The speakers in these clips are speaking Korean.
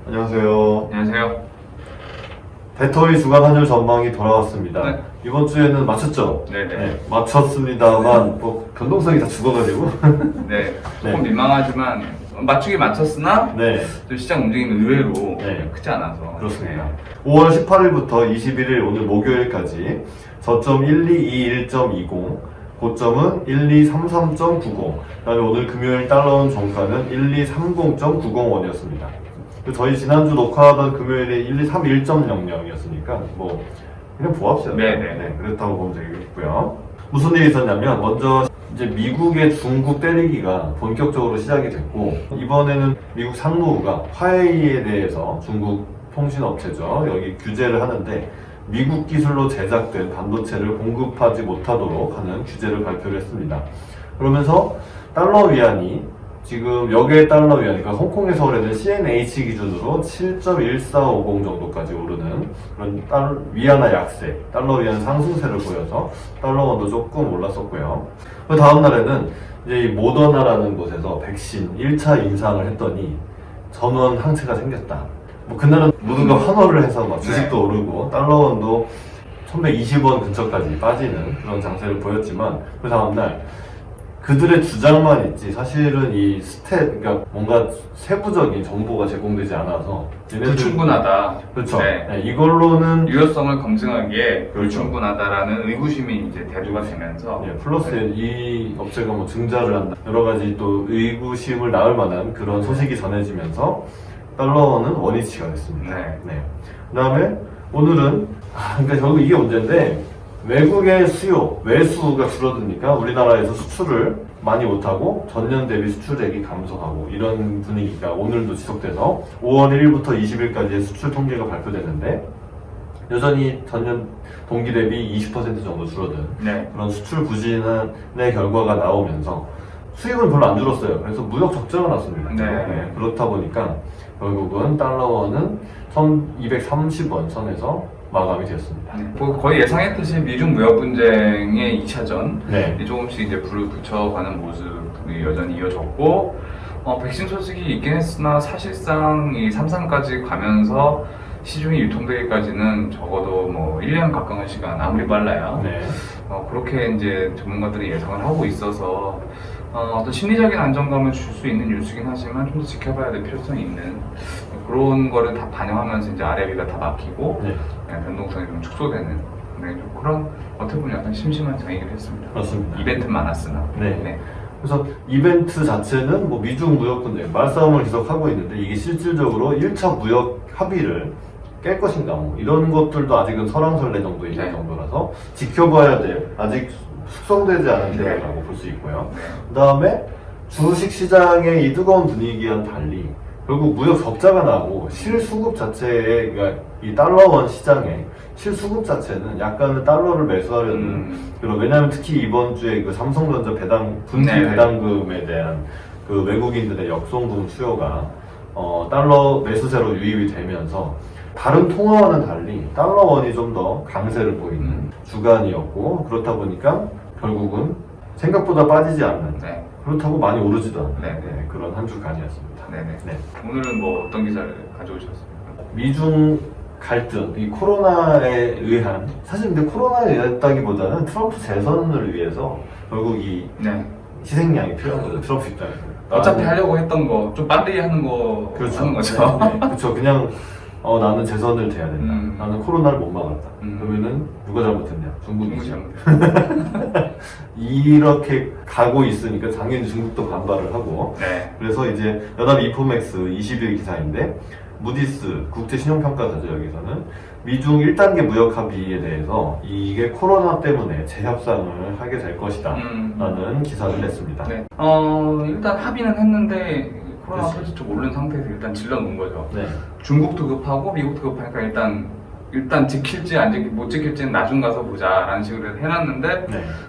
안녕하세요. 안녕하세요. 배터리 주간 환율 전망이 돌아왔습니다. 네. 이번 주에는 맞췄죠? 네네. 네, 맞췄습니다만 뭐 변동성이 다 죽어가지고 네. 조금 네. 민망하지만 맞추긴 맞췄으나 네, 또 시장 움직임이 의외로 네. 크지 않아서 그렇습니다. 5월 18일부터 21일 오늘 목요일까지 저점 1221.20, 고점은 1233.90, 그다음에 오늘 금요일 달러원 종가는 1230.90원이었습니다. 저희 지난주 녹화하던 금요일에 1231.00이었으니까 뭐 그냥 보합시다. 네네. 그렇다고 보면 되겠고요. 무슨 일이 있었냐면 먼저 이제 미국의 중국 때리기가 본격적으로 시작이 됐고, 이번에는 미국 상무부가 화웨이에 대해서 중국 통신업체죠, 여기 규제를 하는데 미국 기술로 제작된 반도체를 공급하지 못하도록 하는 규제를 발표를 했습니다. 그러면서 달러 위안이 지금 역외 달러 위안, 그러니까 홍콩에서 거래된 CNH 기준으로 7.1450 정도까지 오르는 그런 위안화 약세, 달러 위안 상승세를 보여서 달러 원도 조금 올랐었고요. 그 다음 날에는 이제 이 모더나라는 곳에서 백신 1차 임상을 했더니 전원 항체가 생겼다. 뭐 그날은 모두가 환호를 해서 막 주식도 오르고 달러 원도 1120원 근처까지 빠지는 그런 장세를 보였지만, 그 다음날 그들의 주장만 있지 사실은 이 그러니까 뭔가 세부적인 정보가 제공되지 않아서 불충분하다. 그렇죠. 네. 네, 이걸로는 유효성을 검증하기에 그렇죠. 불충분하다라는 의구심이 이제 대두가 되면서 플러스 이 업체가 뭐 증자를 한다, 여러 가지 또 의구심을 낳을 만한 그런 소식이 전해지면서 달러원은 원위치가 됐습니다. 네. 그다음에 오늘은 그러니까 결국 이게 문제인데, 외국의 수요, 외수가 줄어드니까 우리나라에서 수출을 많이 못하고 전년 대비 수출액이 감소하고 이런 분위기가 오늘도 지속돼서 5월 1일부터 20일까지의 수출 통계가 발표됐는데 여전히 전년 동기 대비 20% 정도 줄어든 그런 수출 부진의 결과가 나오면서 수입은 별로 안 줄었어요. 그래서 무역 적자가 났습니다. 그렇다 보니까 결국은 달러원은 1230원 선에서 마감이 되었습니다. 뭐 거의 예상했듯이 미중 무역 분쟁의 2차전 조금씩 이제 불을 붙여가는 모습이 여전히 이어졌고, 백신 소식이 있긴 했으나 사실상 이 3상까지 가면서 시중에 유통되기까지는 적어도 뭐 1년 가까운 시간, 아무리 빨라야 그렇게 이제 전문가들이 예상을 하고 있어서 어떤 심리적인 안정감을 줄 수 있는 뉴스긴 하지만 좀 더 지켜봐야 될 필요성이 있는 그런 거를 다 반영하면서 이제 아래 위가 다 막히고 변동성이 좀 축소되는 좀 그런 어떻게 보면 약간 심심한 장이긴 했습니다. 그렇습니다. 이벤트는 많았으나. 그래서 이벤트 자체는 뭐 미중 무역 분쟁 말싸움을 계속하고 있는데, 이게 실질적으로 1차 무역 합의를 깰 것인가 뭐 이런 것들도 아직은 설왕설래 정도 있는 정도라서 지켜봐야 될, 아직 숙성되지 않은 대화라고 볼 수 있고요. 그 다음에 주식 시장의 이 뜨거운 분위기와는 달리 결국 무역 적자가 나고 실수급 자체의, 그러니까 이 달러원 시장의 실수급 자체는 약간은 달러를 매수하려는 왜냐하면 특히 이번 주에 그 삼성전자 분기 배당금에 대한 그 외국인들의 역송금 수요가 달러 매수세로 유입이 되면서 다른 통화와는 달리 달러원이 좀 더 강세를 보이는 주간이었고, 그렇다 보니까 결국은 생각보다 빠지지 않는, 그렇다고 많이 오르지도 않는 그런 한 주간이었습니다. 오늘은 뭐 어떤 기사를 가져오셨습니까? 미중 갈등, 이 코로나에 의한, 사실 근데 코로나에 의했다기보다는 트럼프 재선을 위해서 결국 이 희생양이 필요한 거죠, 트럼프 입장에서. 어차피 하려고 했던 거, 좀 빨리 하는 거 하는 거죠. 그렇죠. 그냥 나는 재선을 돼야 된다. 나는 코로나를 못 막았다. 그러면은 누가 잘못했냐? 중국이 잘못했다. 이렇게 가고 있으니까 당연히 중국도 반발을 하고. 그래서 이제 연합 인포맥스 20일 기사인데, 무디스 국제신용평가사죠, 여기서는 미중 1단계 무역 합의에 대해서 이게 코로나 때문에 재협상을 하게 될 것이다 라는 기사를 냈습니다. 일단 합의는 했는데 코로나 터질 줄 모르는 상태에서 일단 질러놓은 거죠. 중국도 급하고 미국도 급하니까 일단 지킬지 못 지킬지는 나중 가서 보자라는 식으로 해놨는데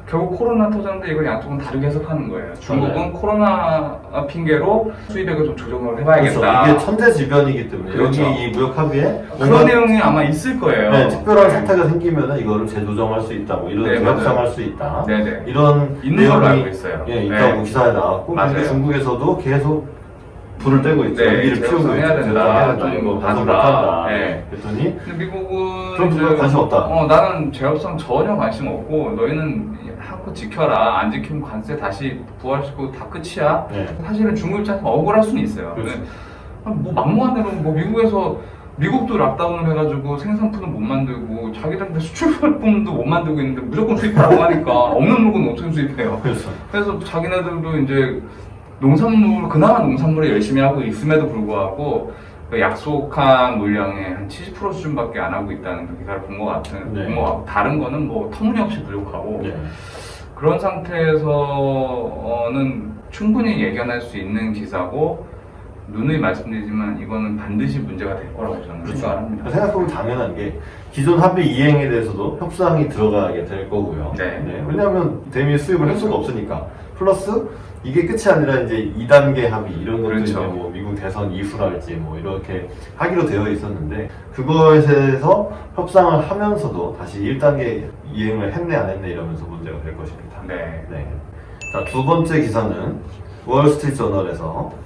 결국 코로나 터졌는데 이걸 양쪽은 다르게 해석하는 거예요. 중국은 코로나 핑계로 수입액을 좀 조정을 해봐야겠다. 그렇죠. 이게 천재지변이기 때문에 여기 이 무역 합의에 그런 내용이 아마 있을 거예요. 특별한 사태가 생기면 이거를 재조정할 수 있다, 뭐 이런 재협상할 수 있다, 이런 있는 걸로 알고 있어요. 있다고 기사에 나왔고, 근데 중국에서도 계속 불을 떼고 있죠. 연기를 피우고 있죠. 해야 된다. 좀 이거 봐주라. 방송 못한다. 네. 그랬더니 근데 미국은 트럼프가 관심 없다. 나는 제협상 전혀 관심 없고 너희는 한껏 지켜라. 안 지키면 관세 다시 부활시키고 다 끝이야. 네. 사실은 중국 입장에서 억울할 수는 있어요. 그렇죠. 근데 뭐 막무가내로 뭐 미국도 락다운을 해가지고 생산품은 못 만들고 자기들한테 수출품도 못 만들고 있는데 무조건 수입하라고 하니까 없는 물건은 어떻게 수입해요? 그렇죠. 그래서 자기네들도 이제 그나마 농산물을 열심히 하고 있음에도 불구하고 그 약속한 물량의 한 70% 수준밖에 안 하고 있다는 그 기사를 본 것 같은, 네. 본 것 같고 다른 거는 뭐 터무니없이 부족하고 네. 그런 상태에서는 충분히 예견할 수 있는 기사고 누누이 말씀드리지만 이거는 반드시 문제가 될 거라고 저는 그렇죠. 생각을 합니다. 생각해보면 당연한 게 기존 합의 이행에 대해서도 협상이 들어가게 될 거고요. 네. 왜냐하면 대미 수입을 할 수가 없으니까. 플러스 이게 끝이 아니라 이제 2단계 합의 이런 것도 그렇죠. 이제 뭐 미국 대선 이후랄지 뭐 이렇게 하기로 되어 있었는데 그거에 대해서 협상을 하면서도 다시 1단계 이행을 했네 안 했네 이러면서 문제가 될 것입니다. 네. 자, 두 번째 기사는 월스트리트저널에서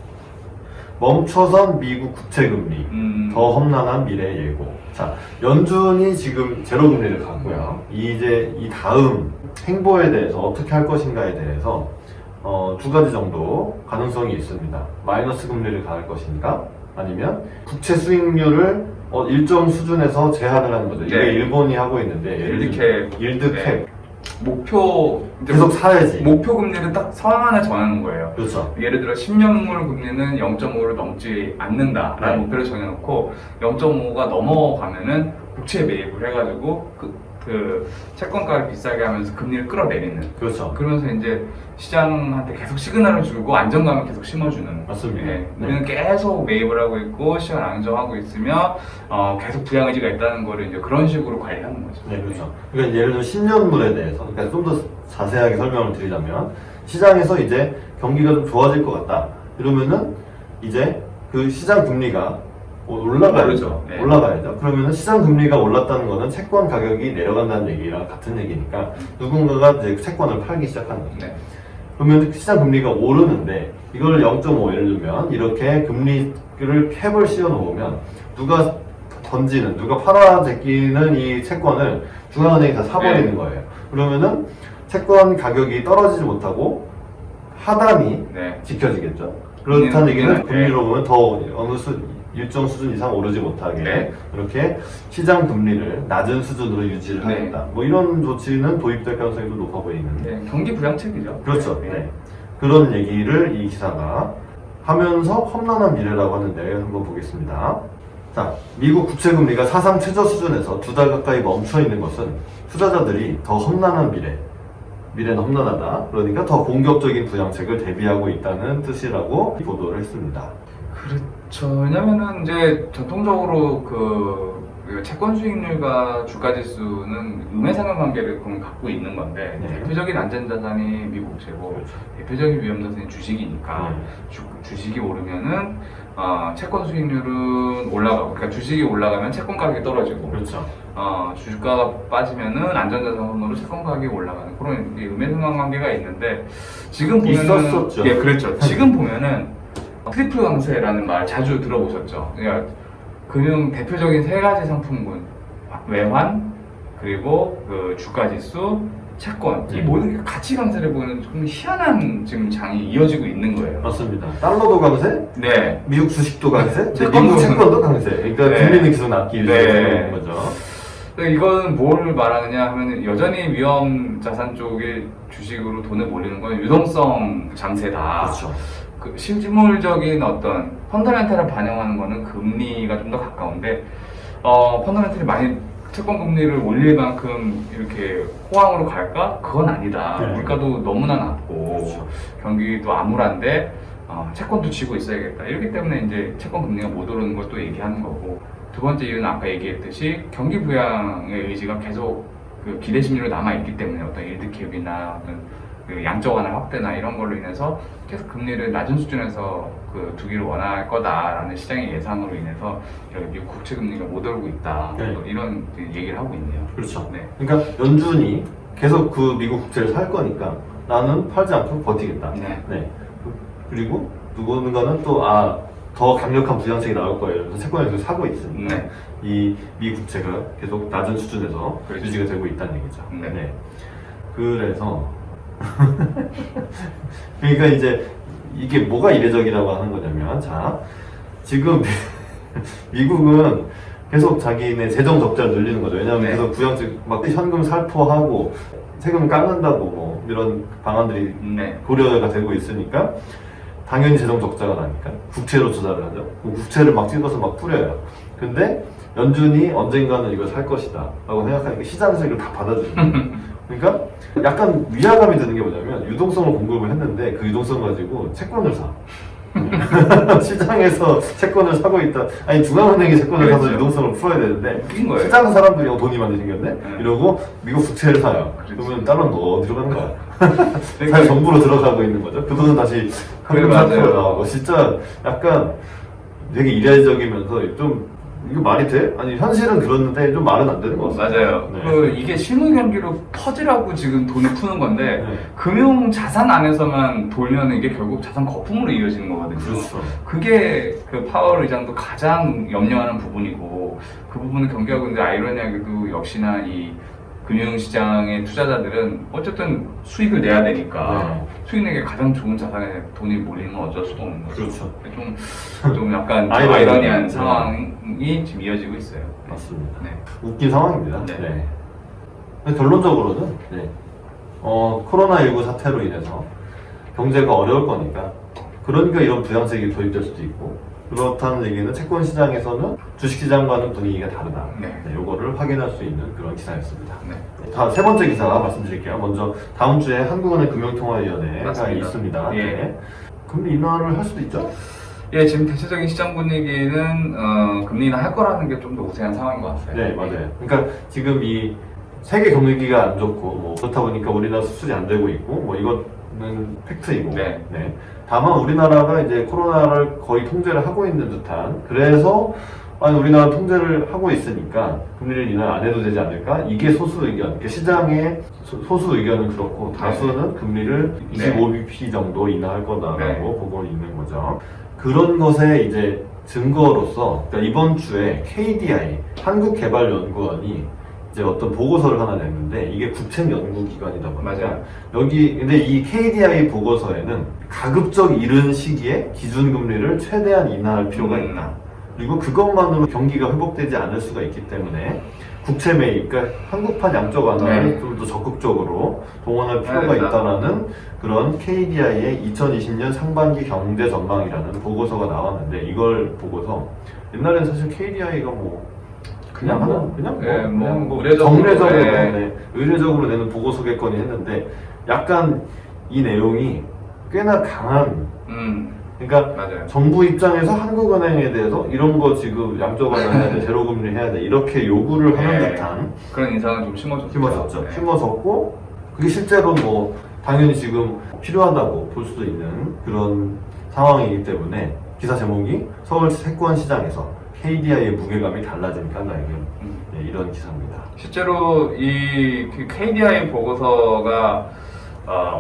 멈춰선 미국 국채금리 더 험난한 미래 예고. 자, 연준이 지금 제로 금리를 갔고요. 이제 이 다음 행보에 대해서 어떻게 할 것인가에 대해서 두 가지 정도 가능성이 있습니다. 마이너스 금리를 갈 것인가? 아니면 국채 수익률을 일정 수준에서 제한을 하는 거죠. 이게 네. 일본이 하고 있는데 일드 캡. 목표 계속 사야지. 목표 금리를 딱 상한에 정하는 거예요. 그렇죠. 예를 들어 10년물 금리는 0.5를 넘지 않는다라는 네. 목표를 정해놓고 0.5가 넘어가면은 국채 매입을 해가지고 그 채권가를 비싸게 하면서 금리를 끌어내리는. 그렇죠. 그러면서 이제 시장한테 계속 시그널을 주고 안정감을 계속 심어주는. 맞습니다. 네. 네. 우리는 계속 매입을 하고 있고 시장 안정하고 있으며 계속 부양 의지가 있다는 거를 이제 그런 식으로 관리하는 거죠. 네, 그렇죠. 그러니까 예를 들어 10년물에 대해서 그러니까 좀 더 자세하게 설명을 드리자면 시장에서 이제 경기가 좀 좋아질 것 같다. 이러면은 이제 그 시장 금리가 올라가야죠. 네. 올라가야죠. 그러면은 시장 금리가 올랐다는 거는 채권 가격이 내려간다는 얘기랑 같은 얘기니까 누군가가 이제 채권을 팔기 시작하는 거죠. 네. 그러면 시장 금리가 오르는데 이걸 0.5 예를 들면 이렇게 금리를 캡을 씌워 놓으면 누가 팔아 제끼는 이 채권을 중앙은행이 다 사버리는 네. 거예요. 그러면은 채권 가격이 떨어지지 못하고 하단이 네. 지켜지겠죠. 그렇다는 얘기는 네. 금리로 보면 더 일정 수준 이상 오르지 못하게 네. 이렇게 시장 금리를 낮은 수준으로 유지를 네. 하겠다. 뭐 이런 조치는 도입될 가능성이 좀 높아 보이는데. 네. 경기 부양책이죠. 그렇죠. 네. 그런 얘기를 이 기사가 하면서 험난한 미래라고 하는데 한번 보겠습니다. 자, 미국 국채금리가 사상 최저 수준에서 2달 가까이 멈춰 있는 것은 투자자들이 더 험난한 미래는 험난하다. 그러니까 더 공격적인 부양책을 대비하고 있다는 뜻이라고 보도를 했습니다. 그렇죠. 왜냐면은 이제 전통적으로 그 채권 수익률과 주가 지수는 음해상관관계를 갖고 있는 건데 네. 대표적인 안전자산이 미국 국채고 그렇죠. 대표적인 위험자산이 주식이니까 주식이 오르면은 채권 수익률은 올라가고 그러니까 주식이 올라가면 채권 가격이 떨어지고 그렇죠. 주가가 빠지면은 안전자산으로 채권 가격이 올라가는 그런 음해상관관계가 있는데 지금 보면은 있었었죠. 예, 그렇죠. 지금 보면은 트리플 강세라는 말 자주 들어보셨죠? 그러니까 금융 대표적인 세 가지 상품군 외환 그리고 그 주가지수 채권 이 모든 게 같이 강세를 보이는 좀 희한한 지금 장이 이어지고 있는 거예요. 맞습니다. 달러도 강세, 네. 미국 주식도 강세, 채권도 미국 채권도 강세. 그러니까 네. 금리는 계속 낮기 위해서 그런 거죠. 이건 뭘 말하느냐 하면 여전히 위험 자산 쪽에 주식으로 돈을 몰리는 건 유동성 장세다. 그렇죠. 그 실물적인 어떤 펀더멘탈을 반영하는 거는 금리가 좀 더 가까운데 펀더멘탈이 많이 채권 금리를 올릴 만큼 이렇게 호황으로 갈까? 그건 아니다. 네. 물가도 너무나 낮고 그렇죠. 경기도 암울한데 채권도 쥐고 있어야겠다. 이렇기 때문에 이제 채권 금리가 못 오르는 걸 또 얘기하는 거고 두 번째 이유는 아까 얘기했듯이 경기 부양의 의지가 계속 그 기대 심리로 남아 있기 때문에 어떤 일드캡이나 그 양적 완화 확대나 이런 걸로 인해서 계속 금리를 낮은 수준에서 그 두기를 원할 거다라는 시장의 예상으로 인해서 미국 국채 금리가 못 오르고 있다. 네. 또 이런 얘기를 하고 있네요. 그렇죠. 네. 그러니까 연준이 계속 그 미국 국채를 살 거니까 나는 팔지 않고 버티겠다. 네. 그리고 누군가는 또 더 강력한 부양책이 나올 거예요. 그래서 채권을 계속 사고 있으니까 네. 이 미 국채가 계속 낮은 수준에서 그렇죠. 유지가 되고 있다는 얘기죠. 네. 그래서 그러니까 이제 이게 뭐가 이례적이라고 하는 거냐면, 자, 지금 미국은 계속 자기네 재정 적자를 늘리는 거죠. 왜냐하면 네. 계속 부양책 막 현금 살포하고 세금 깎는다고 뭐 이런 방안들이 네. 고려가 되고 있으니까 당연히 재정 적자가 나니까 국채로 투자를 하죠. 그 국채를 막 찍어서 막 뿌려요. 근데 연준이 언젠가는 이걸 살 것이다 라고 생각하니까 시장에서 이걸 다 받아주는 거예요. 그러니까 약간 위화감이 드는 게 뭐냐면, 유동성을 공급을 했는데 그 유동성 가지고 채권을 사. 시장에서 채권을 사고 있다. 아니, 중앙은행이 채권을 사서 그렇죠. 유동성을 풀어야 되는데 웃긴 거예요. 시장 사람들이 돈이 많이 생겼네? 네. 이러고 미국 국채를 사요. 그렇지. 그러면 달러는 어디로 가는 거야? 잘 그러니까 정부로 들어가고 있는 거죠. 그 돈은 다시 그래, 현금 맞아요. 상태로 나오고. 진짜 약간 되게 이례적이면서 좀 이거 말이 돼? 아니, 현실은 그렇는데 좀 말은 안 되는 것 같아요. 맞아요. 네. 이게 실물 경기로 퍼지라고 지금 돈을 푸는 건데 네. 금융 자산 안에서만 돌면 이게 결국 자산 거품으로 이어지는 거거든요. 그렇죠. 그게 그 파월 의장도 가장 염려하는 부분이고, 그 부분을 경계하고 있는데 아이러니하게도 역시나 이 금융시장의 투자자들은 어쨌든 수익을 내야 되니까 수익 내기 가장 좋은 자산에 돈이 몰리는 건 어쩔 수가 없는 거죠. 그렇죠. 좀 약간 아이러니한 상황이 지금 이어지고 있어요. 맞습니다. 네. 웃긴 상황입니다. 네. 네. 근데 결론적으로는 코로나19 사태로 인해서 경제가 어려울 거니까, 그러니까 이런 부양책이 도입될 수도 있고, 그렇다는 얘기는 채권 시장에서는 주식 시장과는 분위기가 다르다. 네. 요거를 확인할 수 있는 그런 기사였습니다. 네. 다음 세 번째 기사 말씀드릴게요. 먼저 다음 주에 한국은행 금융통화위원회가 맞습니다. 있습니다. 예. 네. 금리 인하를 할 수도 있죠? 예, 지금 대체적인 시장 분위기는 금리 인하 할 거라는 게 좀 더 우세한 상황인 것 같아요. 네, 맞아요. 그러니까 지금 이 세계 경기가 안 좋고, 뭐 그렇다 보니까 우리나라 수출이 안 되고 있고, 뭐 이거는 팩트이고. 네. 다만 우리나라가 이제 코로나를 거의 통제를 하고 있는 듯한, 그래서 아니 우리나라 통제를 하고 있으니까 금리를 인하 안 해도 되지 않을까? 이게 소수 의견. 그러니까 시장의 소수 의견은 그렇고, 다수는 금리를 25bp 정도 인하할 거다라고 네. 보고 있는 거죠. 그런 것에 이제 증거로서, 그러니까 이번 주에 KDI 한국개발연구원이 이제 어떤 보고서를 하나 냈는데, 이게 국책연구기관이다 보니까 맞아요. 여기 근데 이 KDI 보고서에는 가급적 이른 시기에 기준금리를 최대한 인하할 필요가 있다. 그리고 그것만으로 경기가 회복되지 않을 수가 있기 때문에 국채 매입, 그러니까 한국판 양적 완화를 좀 더 적극적으로 동원할 필요가 있다라는 그런 KDI의 2020년 상반기 경제 전망이라는 보고서가 나왔는데, 이걸 보고서 옛날에는 사실 KDI가 뭐 그냥 하는 의례적으로, 의례적으로 내는 보고서겠거니 했는데, 약간 이 내용이 꽤나 강한, 그러니까 맞아요. 정부 입장에서 한국은행에 대해서 이런 거 지금 양적 완화해야 돼, 제로금리 해야 돼, 이렇게 요구를 하는 네. 듯한 그런 인상은 좀 심어졌죠. 힘어졌죠. 네. 힘어졌고, 그게 실제로 뭐 당연히 지금 필요하다고 볼 수도 있는 그런 상황이기 때문에, 기사 제목이 서울 채권 시장에서 KDI의 무게감이 달라지니까 나에겐 이런 기사입니다. 실제로 이 KDI 보고서가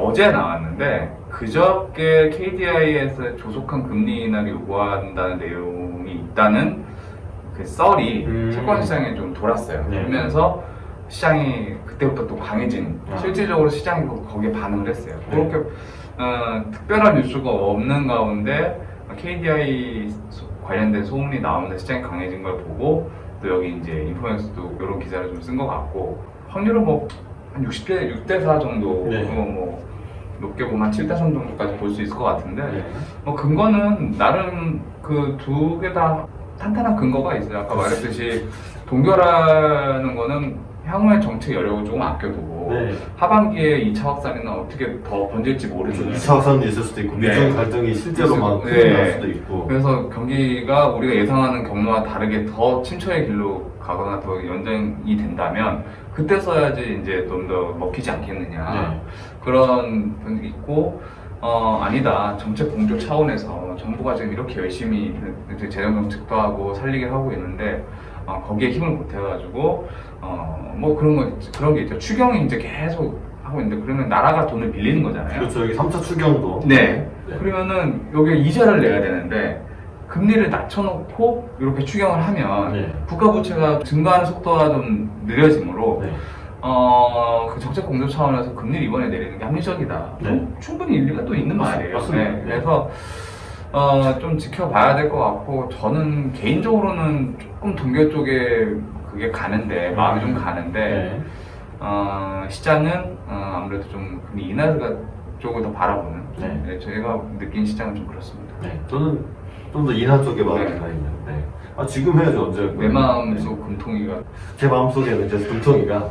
어제 나왔는데, 그저께 KDI에서 조속한 금리 인하를 요구한다는 내용이 있다는 그 썰이 채권 시장에 좀 돌았어요. 네. 그러면서 시장이 그때부터 또 강해진, 실질적으로 시장이 거기에 반응을 했어요. 네. 그렇게 특별한 뉴스가 없는 가운데 KDI 관련된 소문이 나오는데 시장이 강해진 걸 보고, 또 여기 이제 인포메이션도 이런 기사를 좀 쓴 것 같고, 확률은 뭐 한 6대4 정도, 네. 뭐 높게 보면 한 7대3 정도까지 볼 수 있을 것 같은데, 네. 뭐 근거는 나름 그 두 개 다 탄탄한 근거가 있어요. 아까 말했듯이 동결하는 거는 향후의 정책 여력을 조금 아껴두고, 네. 하반기에 2차 확산이나 어떻게 더 번질지 모르잖아요. 2차 확산도 있을 수도 있고, 네. 미중 갈등이 실제로 막 네. 크게 날 수도 있고. 그래서 경기가 우리가 예상하는 경로와 다르게 더 침체의 길로 가거나 더 연장이 된다면, 그때 써야지 이제 좀 더 먹히지 않겠느냐. 네. 그런 분이 있고, 아니다. 정책 공조 차원에서 정부가 지금 이렇게 열심히 재정 정책도 하고 살리게 하고 있는데, 거기에 힘을 못 해가지고, 뭐 그런 게 있죠. 추경이 이제 계속 하고 있는데, 그러면 나라가 돈을 빌리는 거잖아요. 그렇죠. 여기 3차 추경도. 네. 그러면은 여기 이자를 내야 되는데, 금리를 낮춰놓고 이렇게 추경을 하면 네. 국가 부채가 증가하는 속도가 좀 느려지므로 네. 그 정책 공조 차원에서 금리를 이번에 내리는 게 합리적이다. 네. 충분히 일리가 또 있는 말이에요. 맞습니다. 네. 그래서 좀 지켜봐야 될 것 같고 저는 개인적으로는 조금 동결 쪽에 그게 가는데 마음이 좀 가는데 네. 시장은 아무래도 좀 금리 인하 쪽을 더 바라보는 네. 네, 저희가 느낀 시장은 좀 그렇습니다. 네. 저는 좀 더 인하 쪽에 마음이 네. 가 있는데 지금 해야죠. 언제 할 내 거예요? 마음속 금통이가 제 마음속에는 이제 금통이가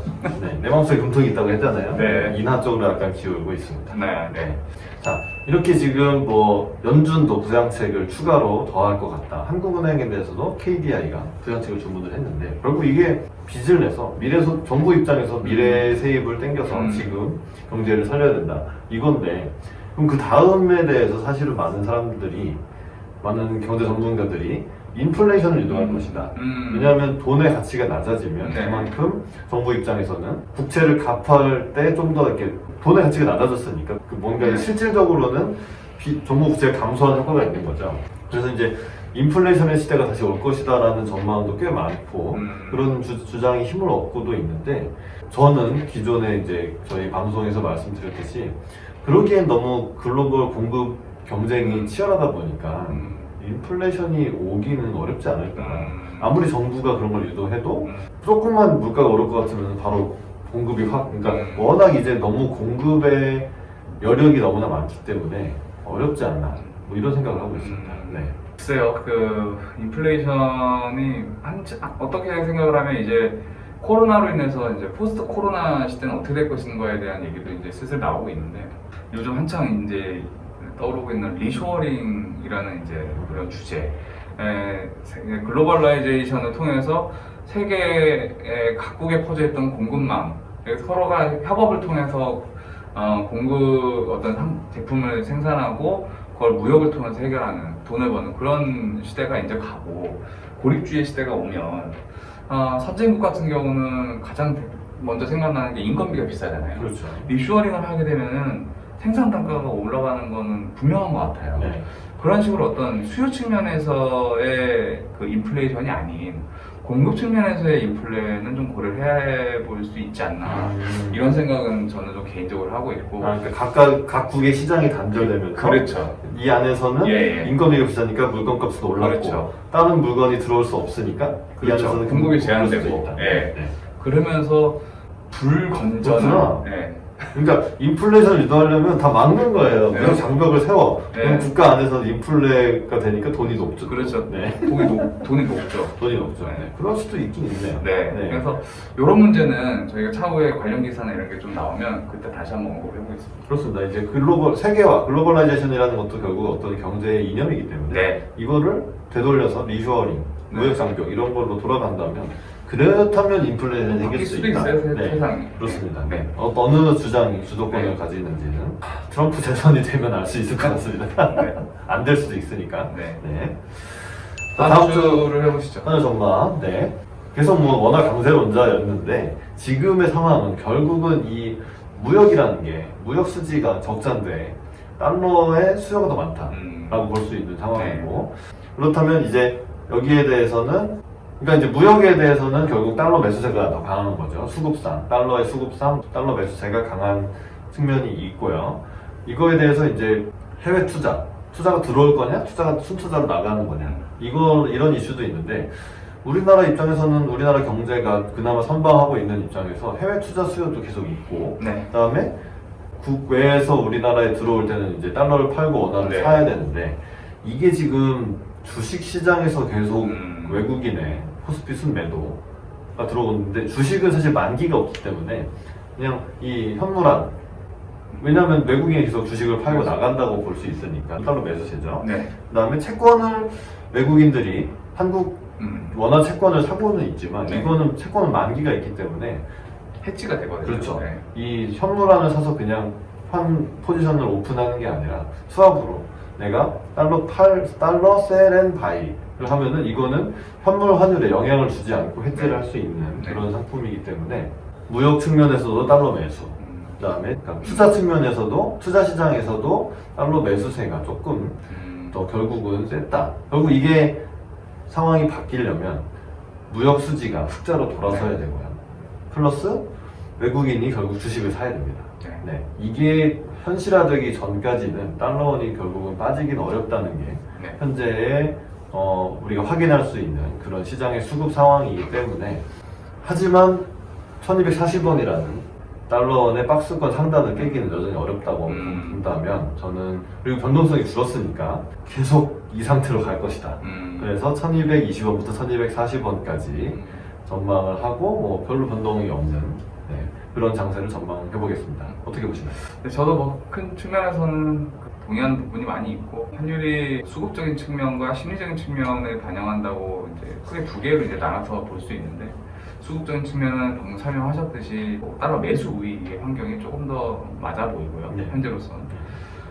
내 마음속에 금통이 있다고 했잖아요. 네. 인하 쪽으로 약간 기울고 있습니다. 네. 자, 이렇게 지금 뭐 연준도 부양책을 추가로 더할 것 같다. 한국은행에 대해서도 KDI가 부양책을 주문을 했는데 결국 이게 빚을 내서 정부 입장에서 미래 세입을 땡겨서 지금 경제를 살려야 된다. 이건데 그럼 그 다음에 대해서 사실은 많은 경제 전문가들이 인플레이션을 유도할 것이다. 왜냐하면 돈의 가치가 낮아지면 네. 그만큼 정부 입장에서는 국채를 갚을 때 좀 더 이렇게 돈의 가치가 낮아졌으니까 뭔가 네. 실질적으로는 정부 국채가 감소하는 효과가 있는 거죠. 그래서 이제 인플레이션의 시대가 다시 올 것이다라는 전망도 꽤 많고 그런 주장이 힘을 얻고도 있는데 저는 기존에 이제 저희 방송에서 말씀드렸듯이 그러기엔 너무 글로벌 공급 경쟁이 치열하다 보니까 인플레이션이 오기는 어렵지 않을까. 아무리 정부가 그런 걸 유도해도 조금만 물가가 오를 것 같으면 바로 공급이 그러니까 워낙 이제 너무 공급의 여력이 너무나 많기 때문에 어렵지 않나. 뭐 이런 생각을 하고 있습니다. 네. 글쎄요, 인플레이션이 어떻게 생각을 하면 이제 코로나로 인해서 이제 포스트 코로나 시대는 어떻게 될 것인가에 대한 얘기도 이제 슬슬 나오고 있는데 요즘 한창 이제 떠오르고 있는 리쇼어링이라는 이제 그런 주제, 글로벌라이제이션을 통해서 세계의 각국에 퍼져 있던 공급망, 서로가 협업을 통해서 어떤 제품을 생산하고 그걸 무역을 통해서 해결하는 돈을 버는 그런 시대가 이제 가고 고립주의 시대가 오면 선진국 같은 경우는 가장 먼저 생각나는 게 인건비가 비싸잖아요. 그렇죠. 리쇼어링을 하게 되면은 생산 단가가 올라가는 거는 분명한 것 같아요. 네. 그런 식으로 어떤 수요 측면에서의 그 인플레이션이 아닌 공급 측면에서의 인플레는 좀 고려를 해볼 수 있지 않나 이런 생각은 저는 좀 개인적으로 하고 있고. 그러니까 각국의 시장이 단절되면서 그렇죠. 이 안에서는 예. 인건비가 비싸니까 물건값도 올랐고 그렇죠. 다른 물건이 들어올 수 없으니까 이 그렇죠. 안에서는 공급이 수도 제한되고. 있다. 예. 네. 그러면서 불건전한. 그렇구나. 예. 그러니까 인플레이션을 유도하려면 다 막는 거예요. 네. 그냥 장벽을 세워. 네. 그럼 국가 안에서 인플레가 되니까 돈이 높죠. 그렇죠. 네. 돈이 높죠. 돈이 높죠. 네. 네. 그럴 수도 있긴 있네요. 네. 그래서 이런 문제는 저희가 차후에 관련 기사나 이런 게 좀 나오면 그때 다시 한번 언급을 해보겠습니다. 그렇습니다. 이제 세계화, 글로벌라이제이션이라는 것도 결국 어떤 경제의 이념이기 때문에 네. 이거를 되돌려서 리쇼어링, 무역 장벽 이런 걸로 돌아간다면 그렇다면 인플레이션이 생길 바뀔 수 수도 있다. 있어요, 네. 세상이. 그렇습니다. 네. 어느 주장이 주도권을 네. 가지는지는 트럼프 재선이 되면 알 수 있을 것 같습니다. 네. 안 될 수도 있으니까. 네. 네. 다음 주를 해보시죠. 하늘 전망. 네. 계속 워낙 강세론자였는데 지금의 상황은 결국은 이 무역이라는 게 무역 수지가 적자인데 달러의 수요가 더 많다라고 볼 수 있는 상황이고 그렇다면 이제 여기에 대해서는 그러니까 이제 무역에 대해서는 결국 달러 매수세가 더 강한 거죠. 달러의 수급상 달러 매수세가 강한 측면이 있고요. 이거에 대해서 이제 해외 투자가 들어올 거냐, 투자가 순투자로 나가는 거냐, 이런 이슈도 있는데 우리나라 입장에서는 우리나라 경제가 그나마 선방하고 있는 입장에서 해외 투자 수요도 계속 있고, 네. 그다음에 국외에서 우리나라에 들어올 때는 이제 달러를 팔고 원화를 네. 사야 되는데 이게 지금 주식 시장에서 계속 외국인의 코스피 순매도가 들어오는데 주식은 사실 만기가 없기 때문에 그냥 이 현물한 왜냐하면 외국인이 계속 주식을 팔고 나간다고 볼 수 있으니까 달러 매수세죠. 네. 그다음에 채권을 외국인들이 한국 원화 채권을 사고는 있지만 네. 이거는 채권은 만기가 있기 때문에 해지가 되거든요. 그렇죠. 네. 이 현물환을 사서 그냥 한 포지션을 오픈하는 게 아니라 수합으로 내가 달러 셀앤바이를 하면은 이거는 현물 환율에 영향을 주지 않고 해지를 네. 할 수 있는 네. 그런 상품이기 때문에 무역 측면에서도 달러 매수, 그다음에 투자 측면에서도 투자 시장에서도 달러 매수세가 조금 또 결국은 셌다. 결국 이게 상황이 바뀌려면 무역 수지가 흑자로 돌아서야 네. 되고요. 플러스 외국인이 결국 주식을 사야 됩니다. 네. 네, 이게 현실화되기 전까지는 달러원이 결국은 빠지기는 어렵다는 게 네. 현재의 우리가 확인할 수 있는 그런 시장의 수급 상황이기 때문에, 하지만 1240원이라는 달러원의 박스권 상단을 깨기는 여전히 어렵다고 본다면, 저는, 그리고 변동성이 줄었으니까 계속 이 상태로 갈 것이다. 그래서 1220원부터 1240원까지 전망을 하고 뭐 별로 변동이 없는 그런 장세를 전망해 보겠습니다. 어떻게 보시나요? 저도 뭐 큰 측면에서는 동의하는 부분이 많이 있고, 환율이 수급적인 측면과 심리적인 측면을 반영한다고 이제 크게 두 개로 이제 나눠서 볼 수 있는데, 수급적인 측면은 방금 설명하셨듯이 달러 매수 우위의 환경이 조금 더 맞아 보이고요. 네. 현재로서는.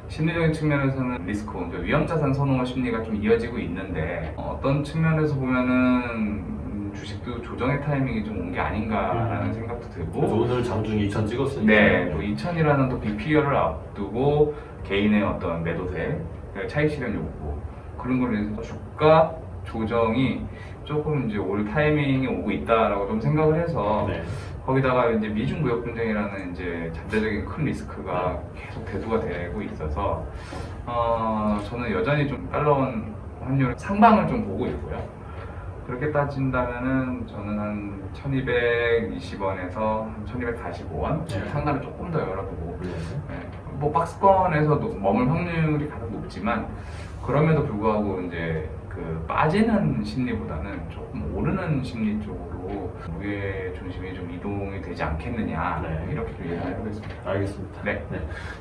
심리적인 측면에서는 리스크, 위험자산 선호 심리가 좀 이어지고 있는데, 어떤 측면에서 보면은 주식도 조정의 타이밍이 좀 온 게 아닌가라는 생각도 들고, 그래서 오늘 장중이 2000 찍었으니까. 네, 또 2000이라는 또 빅피어를 앞두고 개인의 어떤 매도세, 차익 실현 욕구, 그런 걸로 인해서 주가 조정이 조금 이제 올 타이밍이 오고 있다라고 좀 생각을 해서, 네. 거기다가 이제 미중 무역 분쟁이라는 이제 잠재적인 큰 리스크가 계속 대두가 되고 있어서, 저는 여전히 좀 달러원 환율 상방을 좀 보고 있고요. 그렇게 따진다면은 저는 한 1220원에서 1245원 네. 상단을 조금 더 열어보고, 네. 뭐 박스권에서 머물 확률이 가장 높지만, 그럼에도 불구하고 이제 그 빠지는 심리보다는 조금 오르는 심리 쪽으로 무게 중심이 좀 이동이 되지 않겠느냐, 네. 이렇게 좀 예상해 보겠습니다. 알겠습니다. 네.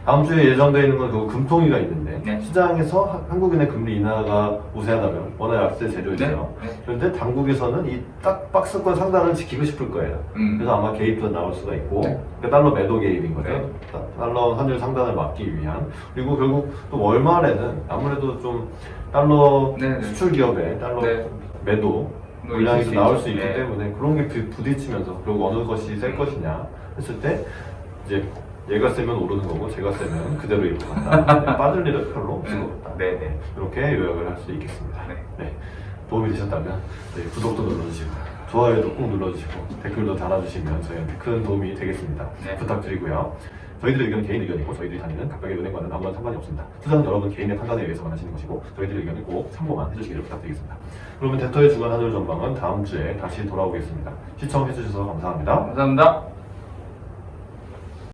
다음 주에 예정되어 있는 건 그 금통위가 있는데, 네. 시장에서 한국인의 금리 인하가 우세하다면 워낙 약세 재료이죠. 네. 그런데 당국에서는 이 딱 박스권 상단을 지키고 싶을 거예요. 그래서 아마 개입도 나올 수가 있고, 네. 그러니까 달러 매도 개입인 거죠. 네. 달러 환율 상단을 막기 위한. 그리고 결국 또 월말에는 아무래도 좀 달러 네, 네. 수출 기업의 달러 네. 매도 뭐 물량이 있을 수 나올 있죠. 수 있기 네. 때문에 그런 게 부딪히면서, 그리고 어느 것이 셀 것이냐 했을 때 이제 얘가 세면 오르는 거고 제가 세면 그대로 입고 간다. 빠질 일은 별로 없을 것 같다. 네. 이렇게 요약을 할 수 있겠습니다. 네. 도움이 되셨다면 구독도 눌러주시고 좋아요도 꼭 눌러주시고 댓글도 달아주시면 저희한테 큰 도움이 되겠습니다. 네. 부탁드리고요. 저희들의 의견은 개인 의견이고 저희들이 다니는 각각의 은행과는 아무런 상관이 없습니다. 투자는 여러분 개인의 판단에 의해서만 하시는 것이고 저희들의 의견을 꼭 참고만 해주시기를 부탁드리겠습니다. 그러면 덱터의 주간 환율 전망은 다음 주에 다시 돌아오겠습니다. 시청해주셔서 감사합니다. 감사합니다.